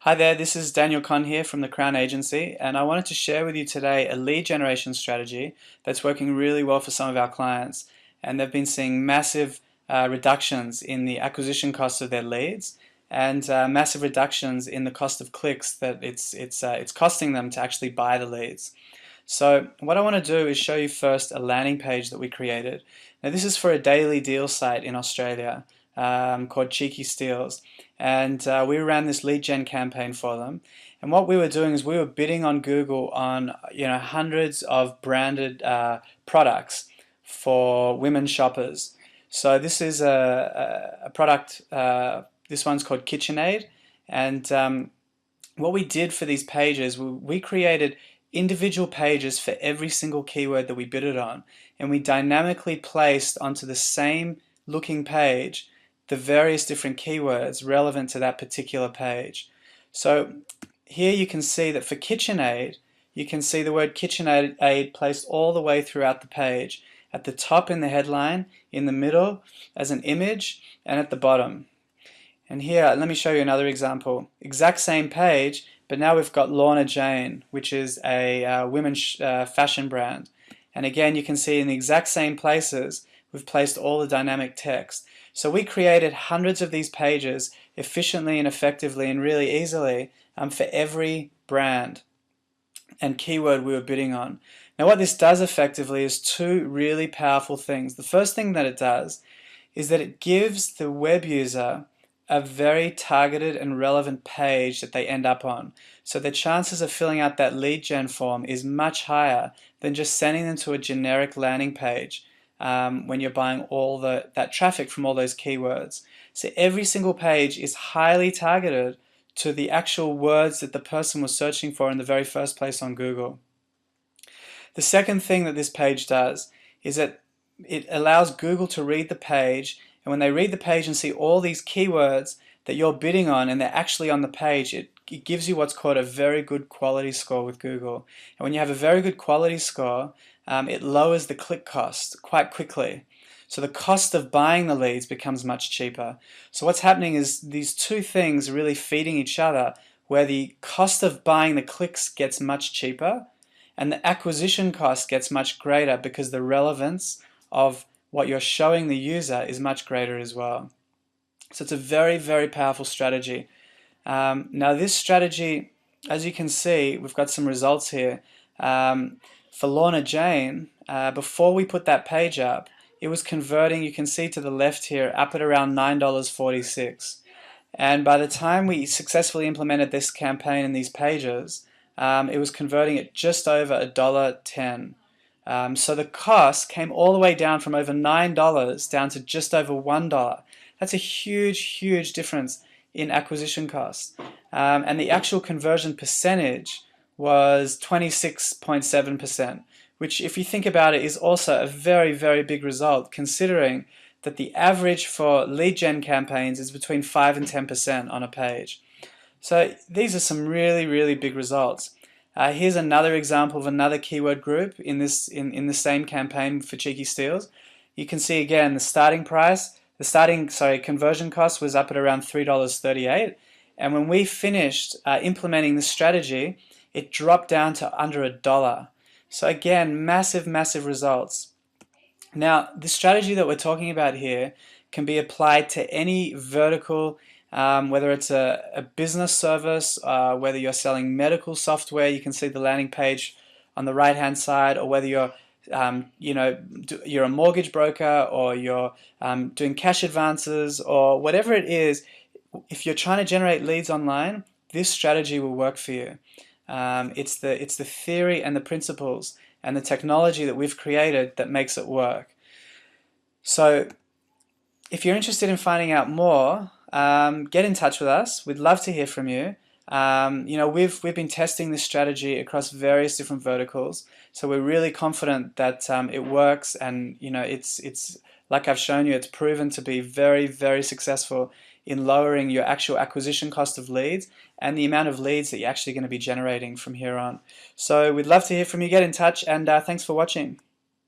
Hi there, this is Daniel Conn here from the Crown Agency, and I wanted to share with you today a lead generation strategy that's working really well for some of our clients. And they've been seeing massive reductions in the acquisition costs of their leads and massive reductions in the cost of clicks that it's costing them to actually buy the leads. So what I want to do is show you first a landing page that we created. Now this is for a daily deal site in Australia called Cheeky Steals, and we ran this lead gen campaign for them. And what we were doing is we were bidding on Google on hundreds of branded products for women shoppers. So this is a product. This one's called KitchenAid, and what we did for these pages, we created individual pages for every single keyword that we bidded on, and we dynamically placed onto the same looking page the various different keywords relevant to that particular page. So here you can see that for KitchenAid, you can see the word KitchenAid placed all the way throughout the page, at the top in the headline, in the middle as an image, and at the bottom. And here, let me show you another example. Exact same page, but now we've got Lorna Jane, which is a women's fashion brand. And again, you can see in the exact same places, we've placed all the dynamic text. So we created hundreds of these pages efficiently and effectively and really easily for every brand and keyword we were bidding on. Now what this does effectively is two really powerful things. The first thing that it does is that it gives the web user a very targeted and relevant page that they end up on. So the chances of filling out that lead gen form is much higher than just sending them to a generic landing page when you're buying all that traffic from all those keywords. So every single page is highly targeted to the actual words that the person was searching for in the very first place on Google. The second thing that this page does is that it allows Google to read the page, and when they read the page and see all these keywords that you're bidding on and they're actually on the page, it gives you what's called a very good quality score with Google. And when you have a very good quality score, it lowers the click cost quite quickly. So the cost of buying the leads becomes much cheaper. So what's happening is these two things are really feeding each other, where the cost of buying the clicks gets much cheaper and the acquisition cost gets much greater because the relevance of what you're showing the user is much greater as well. So it's a very, very powerful strategy. Now this strategy, as you can see, we've got some results here. For Lorna Jane, before we put that page up, it was converting, you can see to the left here, up at around $9.46. And by the time we successfully implemented this campaign and these pages, it was converting at just over $1.10. So the cost came all the way down from over $9 down to just over $1. That's a huge, huge difference in acquisition costs. And the actual conversion percentage was 26.7%, which, if you think about it, is also a very, very big result, considering that the average for lead gen campaigns is between 5 and 10% on a page. So these are some really, really big results. Here's another example of another keyword group in the same campaign for Cheeky Steals. You can see again the starting price, conversion cost was up at around $3.38, and when we finished implementing this strategy, it dropped down to under $1. So again, massive, massive results. Now, the strategy that we're talking about here can be applied to any vertical, whether it's a business service, whether you're selling medical software, you can see the landing page on the right-hand side, or whether you're you're a mortgage broker, or you're doing cash advances, or whatever it is. If you're trying to generate leads online, this strategy will work for you. It's the theory and the principles and the technology that we've created that makes it work. So if you're interested in finding out more, get in touch with us. We'd love to hear from you. We've been testing this strategy across various different verticals, so we're really confident that it works, and it's like I've shown you, it's proven to be very, very successful in lowering your actual acquisition cost of leads and the amount of leads that you're actually going to be generating from here on. So we'd love to hear from you. Get in touch, and thanks for watching.